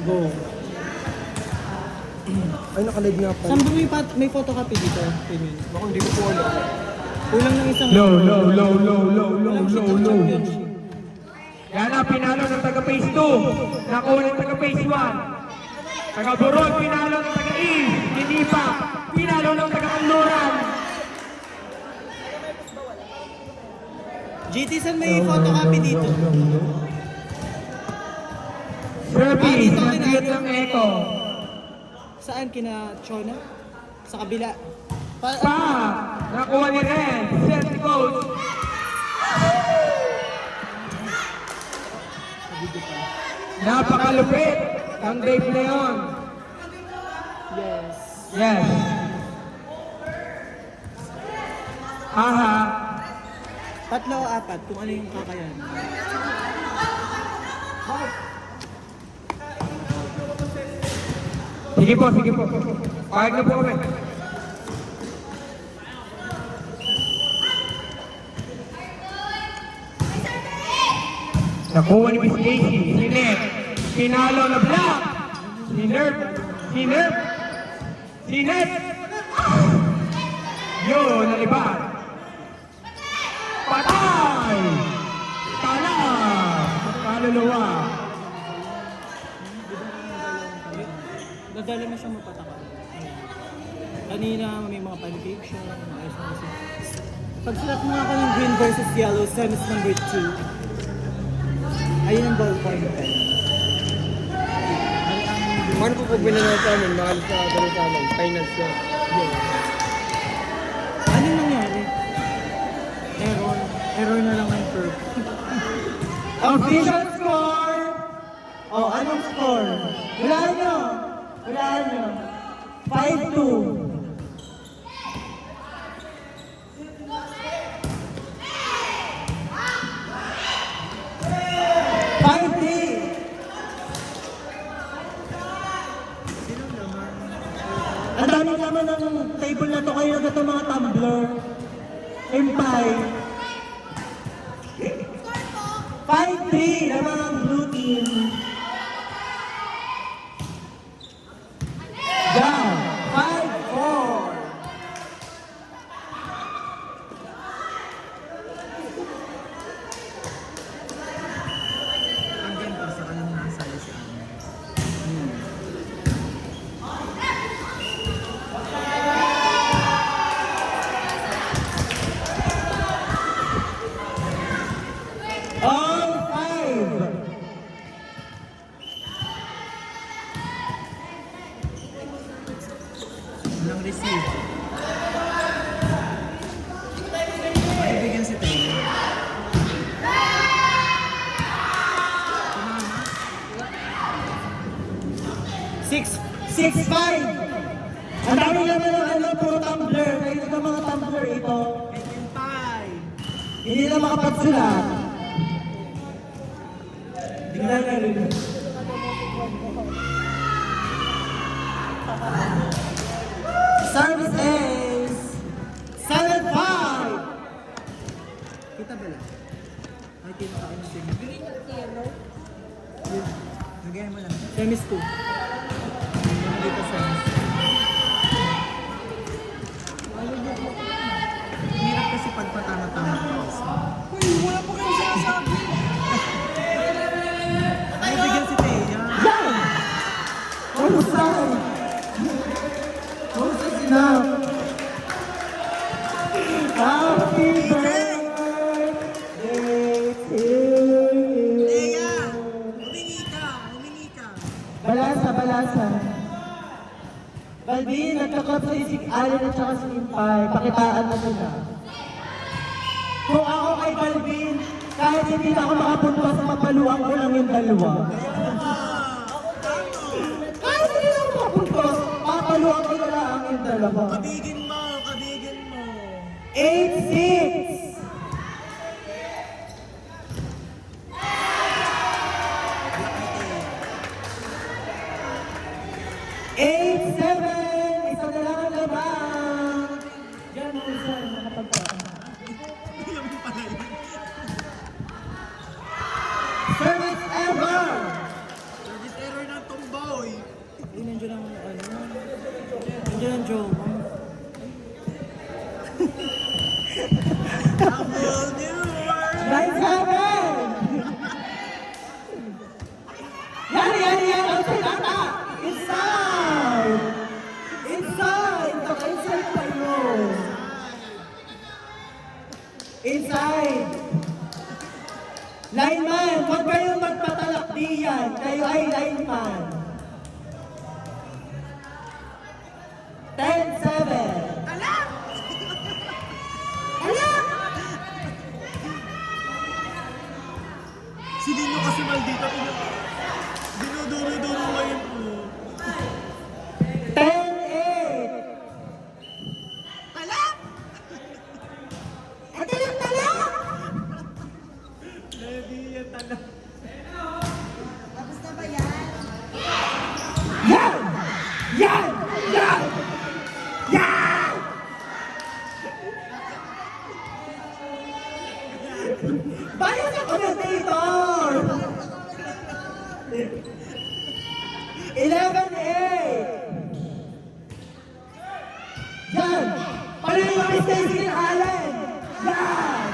Go. Ay, nakalive nga pa. Saan ba may photocopy dito? Pimin. Ako, hindi ko po alam. Kulang ng isang... Low. Walang shoot of championship. Yan na, pinalo ng taga-phase 2. Nakuha ng taga-phase 1. Taga-Burol, pinalo ng taga-East. Hindi pa. Pinalo ng taga-Kanluran. GT, saan may photocopy dito? Service, dito, nag-create ng Echo. Saan? Kina Chona? Sa kabila. Pa, nakuha ni Ren. Set coach. Napakalupit ng Dave Leon. Yes. Yes. Aha. Tatlo o apat, kung ano yung kakayahan. Sige po. Pahig na po kami. Nakuha ni Miss Casey, si Ned, pinalo na black, si Ned, yun, nalibat. Patay! Tala! Kaluluwa. Nadala mo siyang mapataka. Kanina may mga pancake siya, mga ice cream. Pagsulat mo ako ng green versus yellow, semis number 2. Ayun ang ballpoint pen. Paano po pag binanong sa amin? Mahal sa ganun sa amin. Finance yan. Ano nangyari? Error na lang ang curve. Official score! Oh, anong score? Hulaan nyo! 5-2. Ang dami naman ng table na to kayo na itong mga tumbler. Empire. 5-3 naman ang blue team. Down. 5-4. Ang ganda sa kanang nasali si All 5. Walang receive. Maibigyan si Taylor. Six, 5. Ang dami naman ng puro tumbler. Kayo ng mga tumbler ito. 5. Hindi na makapagsulat. Tingnan na rin. Service is 7-5. Kita ba lang? Ay, kita ka ng semis. Green at yellow? Lagyan mo lang. Semis 2. Dito semis. Hirap kasi pagpatama-tama ng isa. Uy, wala po kayo sinasabi. Bigyan si Teya. Husay! Husay sinap! Happy birthday to you! Teya! Humingi ka! Balasa! Balbin, nagkakot sa isip Alin at saka si Impay. Pakitaan mo sila. Kung ako kay Balbin, kahit hindi na ako makapuntos, mapaluan ko lang yung dalawa. Kahit hindi na ako makapuntos, mapaluan ko na lang yung dalawa. Kabigin mo! 8-6! Isa na lang ang laban! Diyan mo isa, nakapagpapang. Service error! Service error ng tumba! Lineman, huwag kayong magpatalakdiyan. Kayo ay lineman. 10-7. Alam! Alam! Si Dino kasi maldita dinuduro-duro ngayon po. 10-8. Alam! At alam talak! Ready yan talaga. Tapos na ba yan? Yan! Yan! Yan! Yan! Bayan na commentator! 11-8. Yan! Pareho kami Stacy and Allen! Yan!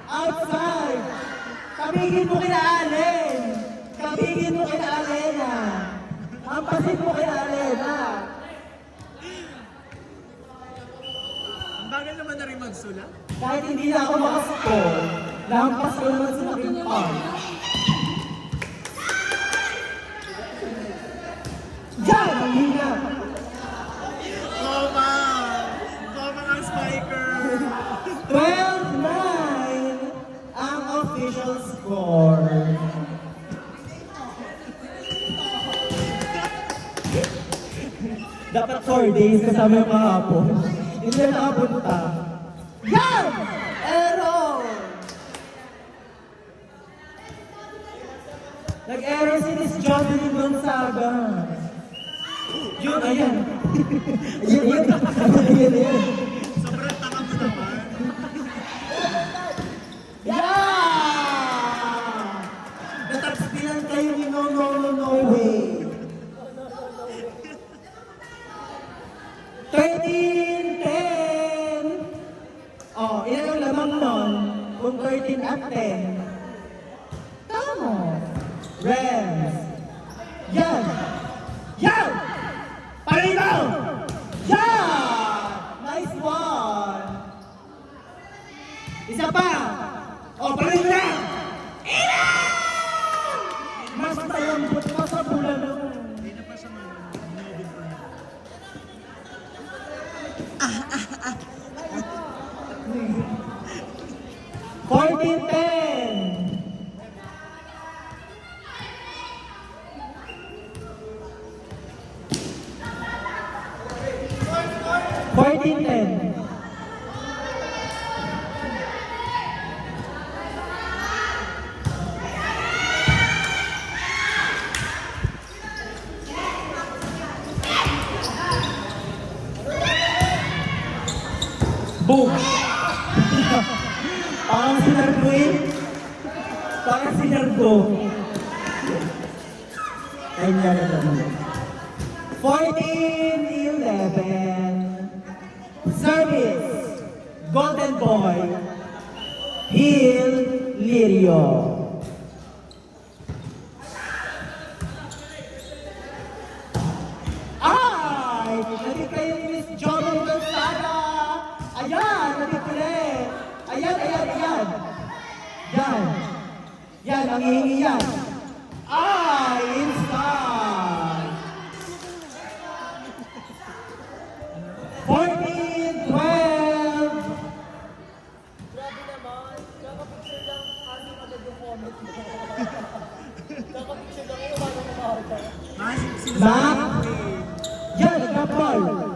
Outside! Kabigin mo kina Allen! Kabigin mo kina Alena! Hampasin mo kina Alena! Ang bagal naman na rin magsulat. Kahit hindi na ako makascore, lampas ko naman sa aking pang. Yan! Ang hina! Koma! Koma ng spiker! 12-9 ang official score. Dapat 4 days kasama yung kahapon. Hindi na nakapunta. Yan! Error! Nag-error si Miss Jocelyn Gonzaga. Yun, ayan. Ayan, ayan. Ayan, ayan. Sobrang tanga mo naman. Yeah! Natagspilan kayo ni No No No No Way. 13-10. Oh, ilan ang lamang nun? Kung 13 at 10. Tama. Rams. Yan. Yan! Palinaw! Yan! Nice one! Isa pa! O, palinaw na! Ilan! Mas malambot pa sa bulan mo. Hindi na pa siya manobin pa na. 14-10. Fourteen ten. Boom! Parang sinargo eh. Parang sinargo. Kanya na naman. 14-11. Service. Golden Boy. Hill Lirio. Ay! Nabit kayo ni Miss Jocelyn Gonzaga. Ayan! Nabit ulit. Ayan, ayan, ayan. Yan. Yan, ang hihingi yan. Ay! Inside. 14-12. Ah, Mac. Yan, nagka-ball.